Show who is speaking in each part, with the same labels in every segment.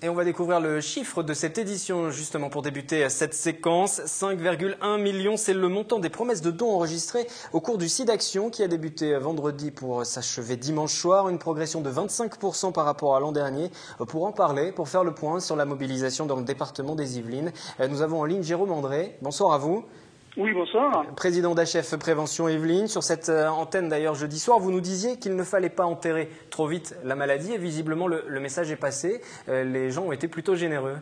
Speaker 1: Et on va découvrir le chiffre de cette édition, justement, pour débuter cette séquence. 5,1 millions, c'est le montant des promesses de dons enregistrées au cours du SIDAction qui a débuté vendredi pour s'achever dimanche soir. Une progression de 25% par rapport à l'an dernier. Pour en parler, pour faire le point sur la mobilisation dans le département des Yvelines, nous avons en ligne Jérôme André. Bonsoir à vous.
Speaker 2: Oui, bonsoir.
Speaker 1: Président d'HF Prévention Yvelines. Sur cette antenne d'ailleurs jeudi soir, vous nous disiez qu'il ne fallait pas enterrer trop vite la maladie et visiblement le message est passé. Les gens ont été plutôt généreux.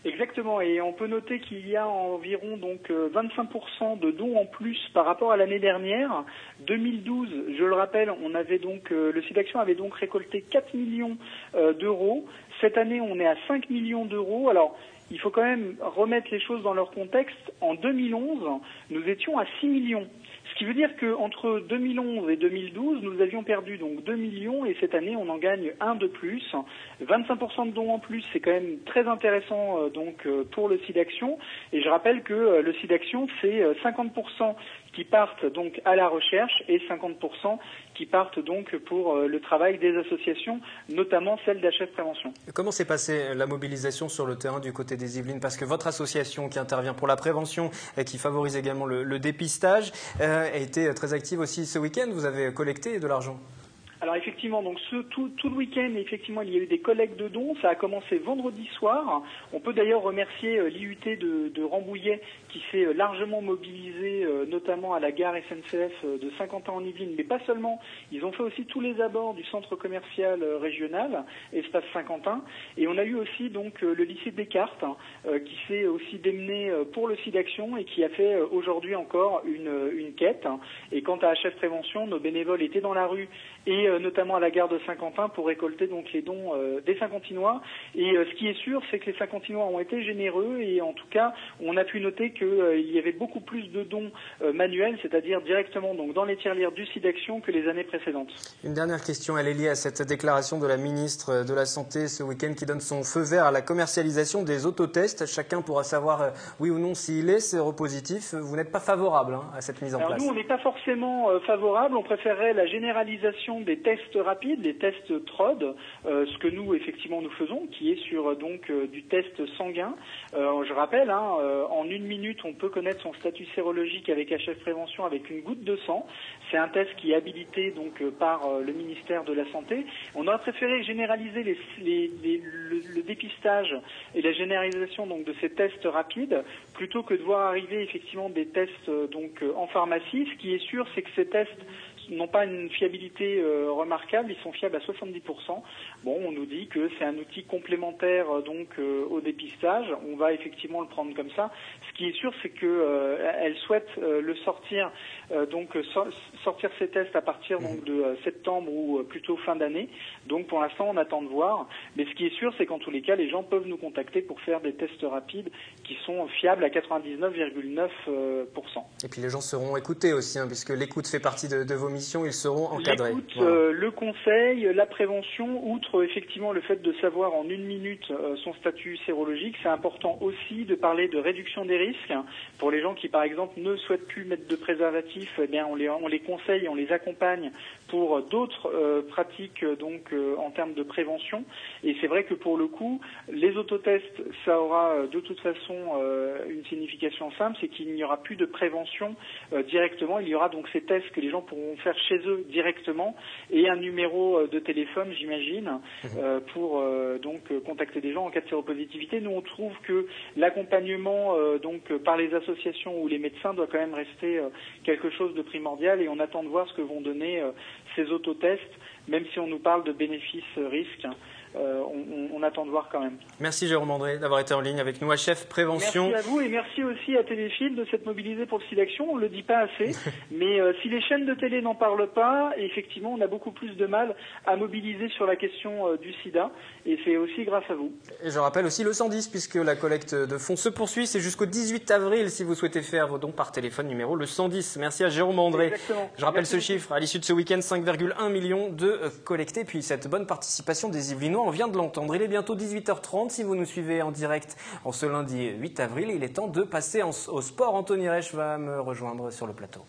Speaker 2: Exactement, et on peut noter qu'il y a environ donc 25% de dons en plus par rapport à l'année dernière. 2012, je le rappelle, on avait donc le SIDAction avait donc récolté 4 millions d'euros. Cette année, on est à 5 millions d'euros. Alors, il faut quand même remettre les choses dans leur contexte. En 2011, nous étions à 6 millions. Ce qui veut dire qu'entre 2011 et 2012, nous avions perdu donc 2 millions et cette année, on en gagne un de plus. 25% de dons en plus, c'est quand même très intéressant pour le SIDAction. Et je rappelle que le SIDAction, c'est 50% qui partent donc à la recherche et 50% qui partent donc pour le travail des associations, notamment celle d'HF Prévention.
Speaker 1: Comment s'est passée la mobilisation sur le terrain du côté des Yvelines? Parce que votre association qui intervient pour la prévention et qui favorise également le dépistage a été très active aussi ce week-end. Vous avez collecté de l'argent?
Speaker 2: Alors effectivement, donc tout le week-end, effectivement, il y a eu des collectes de dons. Ça a commencé vendredi soir. On peut d'ailleurs remercier l'IUT de Rambouillet qui s'est largement mobilisé, notamment à la gare SNCF de Saint-Quentin-en-Yvelines, mais pas seulement. Ils ont fait aussi tous les abords du centre commercial régional, Espace Saint-Quentin. Et on a eu aussi donc le lycée Descartes qui s'est aussi démené pour le SIDAction et qui a fait aujourd'hui encore une quête. Et quant à HF Prévention, nos bénévoles étaient dans la rue et notamment à la gare de Saint-Quentin pour récolter donc les dons des Saint-Quentinois. Et ce qui est sûr, c'est que les Saint-Quentinois ont été généreux et en tout cas, on a pu noter qu'il y avait beaucoup plus de dons manuels, c'est-à-dire directement donc dans les tirelires du SIDAction que les années précédentes.
Speaker 1: Une dernière question, elle est liée à cette déclaration de la ministre de la Santé ce week-end qui donne son feu vert à la commercialisation des autotests. Chacun pourra savoir oui ou non s'il est séropositif. Vous n'êtes pas favorable à cette mise en place?
Speaker 2: Nous, on n'est pas forcément favorable. On préférerait la généralisation des tests rapides, des tests TROD, ce que nous, effectivement, nous faisons, qui est sur du test sanguin. Je rappelle, en 1 minute, on peut connaître son statut sérologique avec HF Prévention avec une goutte de sang. C'est un test qui est habilité donc par le ministère de la Santé. On aurait préféré généraliser le dépistage et la généralisation donc de ces tests rapides plutôt que de voir arriver effectivement des tests en pharmacie. Ce qui est sûr, c'est que ces tests n'ont pas une fiabilité remarquable, ils sont fiables à 70%. Bon, on nous dit que c'est un outil complémentaire au dépistage. On va effectivement le prendre comme ça. Ce qui est sûr, c'est que elle souhaite le sortir sortir ces tests à partir de septembre ou plutôt fin d'année. Donc pour l'instant, on attend de voir. Mais ce qui est sûr, c'est qu'en tous les cas, les gens peuvent nous contacter pour faire des tests rapides qui sont fiables à 99,9%.
Speaker 1: Et puis les gens seront écoutés aussi, puisque l'écoute fait partie de vos missions, ils seront encadrés.
Speaker 2: L'écoute, voilà. Le conseil, la prévention, outre effectivement le fait de savoir en 1 minute son statut sérologique, c'est important aussi de parler de réduction des risques. Pour les gens qui, par exemple, ne souhaitent plus mettre de préservatif, eh bien, on les conseille, on les accompagne pour d'autres pratiques en termes de prévention. Et c'est vrai que pour le coup, les autotests, ça aura de toute façon une signification simple, c'est qu'il n'y aura plus de prévention directement. Il y aura donc ces tests que les gens pourront faire chez eux directement et un numéro de téléphone, j'imagine, pour contacter des gens en cas de séropositivité. Nous, on trouve que l'accompagnement par les associations ou les médecins doit quand même rester quelque chose de primordial et on attend de voir ce que vont donner ces autotests, même si on nous parle de bénéfices-risques. On attend de voir quand même.
Speaker 1: Merci Jérôme André d'avoir été en ligne avec nous, HF Prévention.
Speaker 2: Merci à vous et merci aussi à Téléfilm de s'être mobilisé pour le SIDAction. On ne le dit pas assez, mais si les chaînes de télé n'en parlent pas, effectivement, on a beaucoup plus de mal à mobiliser sur la question du sida et c'est aussi grâce à vous.
Speaker 1: Et je rappelle aussi le 110 puisque la collecte de fonds se poursuit. C'est jusqu'au 18 avril si vous souhaitez faire vos dons par téléphone numéro le 110. Merci à Jérôme André.
Speaker 2: Exactement.
Speaker 1: Je rappelle ce chiffre. À l'issue de ce week-end, 5,1 millions de collectés. Puis cette bonne participation des Yvelinois, on vient de l'entendre. Il est bientôt 18h30. Si vous nous suivez en direct en ce lundi 8 avril, il est temps de passer au sport. Anthony Reich va me rejoindre sur le plateau.